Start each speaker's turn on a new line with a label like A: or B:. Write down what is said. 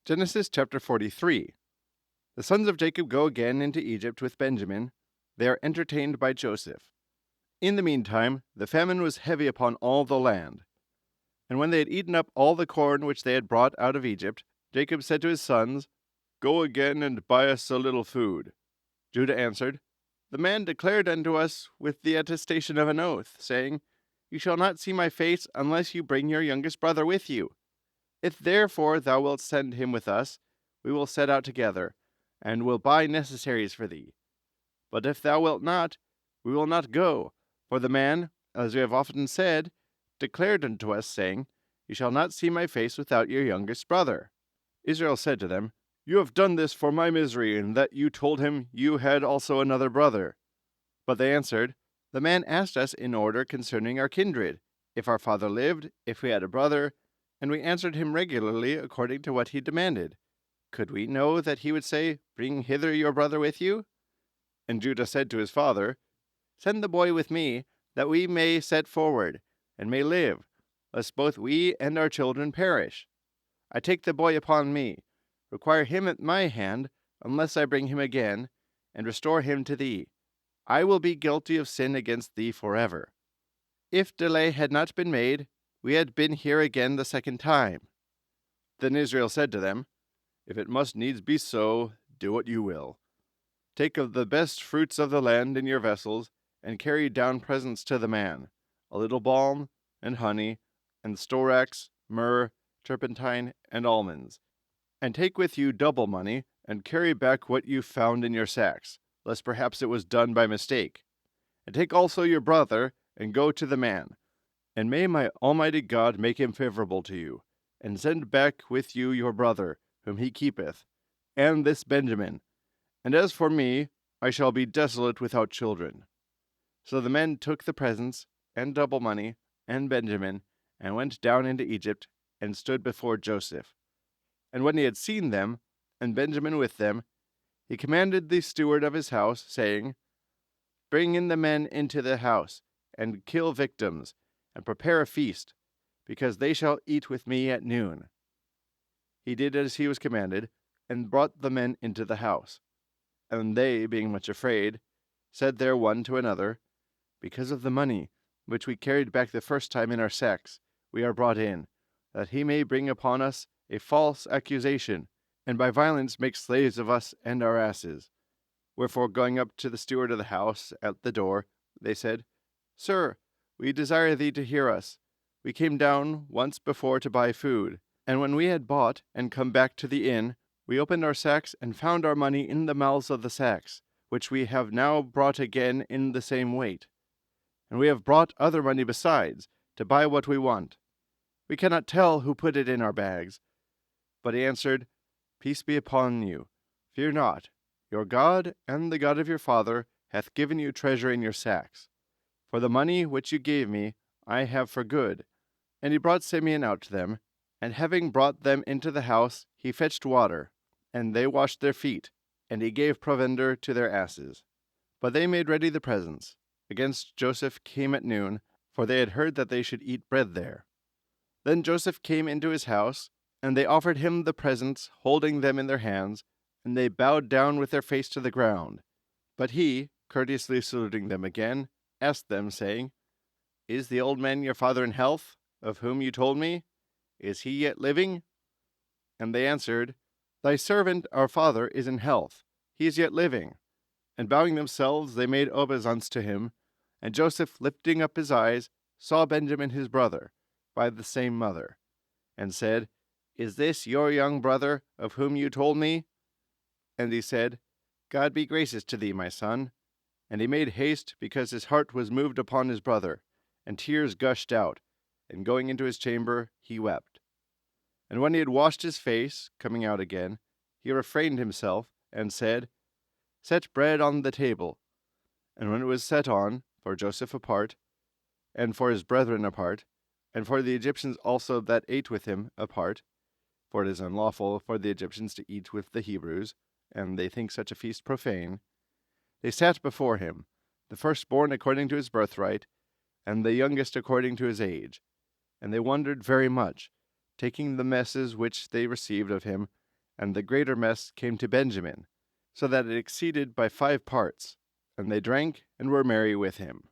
A: Genesis chapter 43. The sons of Jacob go again into Egypt with Benjamin. They are entertained by Joseph. In the meantime, the famine was heavy upon all the land. And when they had eaten up all the corn which they had brought out of Egypt, Jacob said to his sons, "Go again and buy us a little food." Judah answered, "The man declared unto us with the attestation of an oath, saying, You shall not see my face unless you bring your youngest brother with you. If therefore thou wilt send him with us, we will set out together, and will buy necessaries for thee. But if thou wilt not, we will not go. For the man, as we have often said, declared unto us, saying, You shall not see my face without your youngest brother. Israel said to them, You have done this for my misery, in that you told him you had also another brother. But they answered, The man asked us in order concerning our kindred, if our father lived, if we had a brother, and we answered him regularly according to what he demanded. Could we know that he would say, Bring hither your brother with you? And Judah said to his father, Send the boy with me, that we may set forward, and may live, lest both we and our children perish. I take the boy upon me, require him at my hand, unless I bring him again, and restore him to thee. I will be guilty of sin against thee forever. If delay had not been made, we had been here again the second time. Then Israel said to them, If it must needs be so, do what you will. Take of the best fruits of the land in your vessels, and carry down presents to the man, a little balm, and honey, and storax, myrrh, turpentine, and almonds. And take with you double money, and carry back what you found in your sacks, lest perhaps it was done by mistake. And take also your brother, and go to the man. And may my Almighty God make him favorable to you, and send back with you your brother, whom he keepeth, and this Benjamin. And as for me, I shall be desolate without children. So the men took the presents, and double money, and Benjamin, and went down into Egypt, and stood before Joseph. And when he had seen them, and Benjamin with them, he commanded the steward of his house, saying, Bring in the men into the house, and kill victims, and prepare a feast, because they shall eat with me at noon. He did as he was commanded, and brought the men into the house. And they, being much afraid, said there one to another, Because of the money, which we carried back the first time in our sacks, we are brought in, that he may bring upon us a false accusation, and by violence make slaves of us and our asses. Wherefore, going up to the steward of the house at the door, they said, Sir, we desire thee to hear us. We came down once before to buy food, and when we had bought and come back to the inn, we opened our sacks and found our money in the mouths of the sacks, which we have now brought again in the same weight. And we have brought other money besides, to buy what we want. We cannot tell who put it in our bags. But he answered, Peace be upon you. Fear not. Your God and the God of your father hath given you treasure in your sacks. For the money which you gave me I have for good. And he brought Simeon out to them, and having brought them into the house, he fetched water, and they washed their feet, and he gave provender to their asses. But they made ready the presents. Against Joseph came at noon, for they had heard that they should eat bread there. Then Joseph came into his house, and they offered him the presents, holding them in their hands, and they bowed down with their face to the ground. But he, courteously saluting them again, asked them, saying, Is the old man your father in health, of whom you told me? Is he yet living? And they answered, Thy servant our father is in health, he is yet living. And bowing themselves, they made obeisance to him. And Joseph, lifting up his eyes, saw Benjamin his brother, by the same mother, and said, Is this your young brother, of whom you told me? And he said, God be gracious to thee, my son. And he made haste, because his heart was moved upon his brother, and tears gushed out, and going into his chamber, he wept. And when he had washed his face, coming out again, he refrained himself, and said, Set bread on the table. And when it was set on, for Joseph apart, and for his brethren apart, and for the Egyptians also that ate with him apart, for it is unlawful for the Egyptians to eat with the Hebrews, and they think such a feast profane, they sat before him, the firstborn according to his birthright, and the youngest according to his age. And they wondered very much, taking the messes which they received of him, and the greater mess came to Benjamin, so that it exceeded by 5 parts, and they drank and were merry with him.